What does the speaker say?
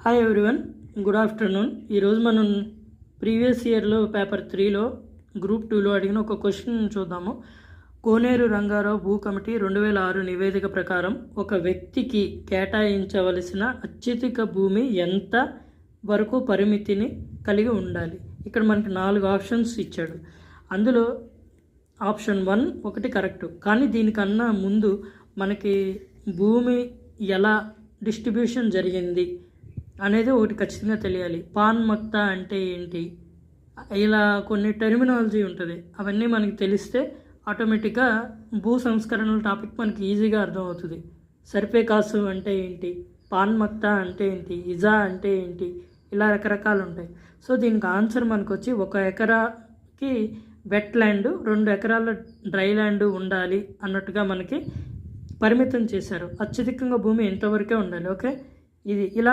Hi everyone, good afternoon. ఈరోజు మనం previous ఇయర్లో పేపర్ 3లో గ్రూప్ 2లో అడిగిన ఒక క్వశ్చన్ చూద్దాము. కోనేరు రంగారావు భూ కమిటీ 2006 నివేదిక ప్రకారం ఒక వ్యక్తికి కేటాయించవలసిన అత్యధిక భూమి ఎంత వరకు పరిమితిని కలిగి ఉండాలి. ఇక్కడ మనకి 4 ఆప్షన్స్ ఇచ్చాడు. అందులో ఆప్షన్ 1 ఒకటి కరెక్ట్, కానీ దీనికన్నా ముందు మనకి భూమి ఎలా డిస్ట్రిబ్యూషన్ జరిగింది అనేది ఒకటి ఖచ్చితంగా తెలియాలి. పాన్ మక్తా అంటే ఏంటి, ఇలా కొన్ని టెర్మినాలజీ ఉంటుంది. అవన్నీ మనకి తెలిస్తే ఆటోమేటిక్గా భూ సంస్కరణల టాపిక్ మనకి ఈజీగా అర్థమవుతుంది. సర్పే కాసు అంటే ఏంటి, పాన్ మక్తా అంటే ఏంటి, ఇజా అంటే ఏంటి, ఇలా రకరకాలు ఉంటాయి. సో దీనికి ఆన్సర్ మనకు వచ్చి 1 ఎకరాకి వెట్ ల్యాండ్, 2 ఎకరాల డ్రై ల్యాండ్ ఉండాలి అన్నట్టుగా మనకి పరిమితం చేశారు. అత్యధికంగా భూమి ఎంతవరకే ఉండాలి. ఓకే, ఇది ఇలా